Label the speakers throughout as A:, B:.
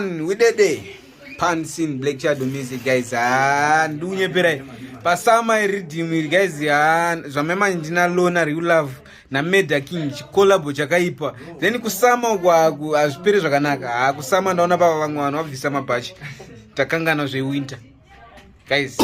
A: We did it. Pansin Black Shadow music guys. Ndunye pera. Pasama redeem guys Zamema njina lona real love na Meda King collab chakaipa. Then kusama kwa azipere zvakanaka. Kusama ndaona baba vangu vano vavisama pachi. Takanga na zve winter. Guys.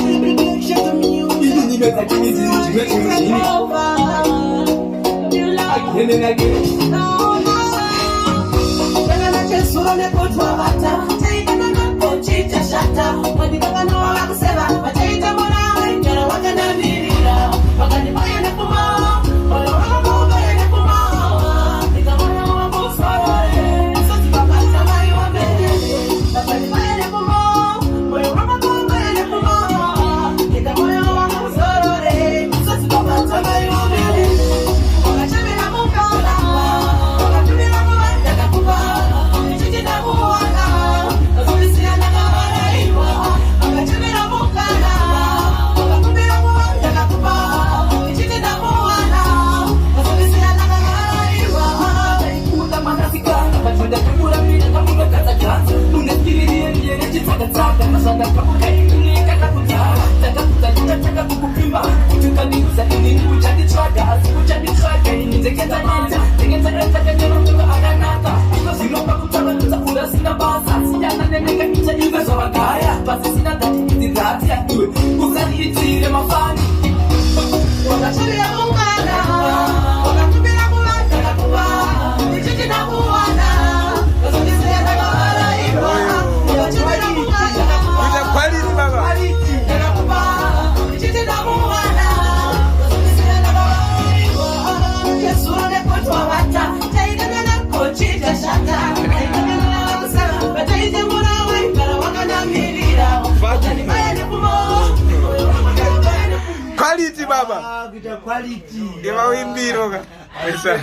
A: Quality baba. Quality. Ema wimbiro ka. Esa.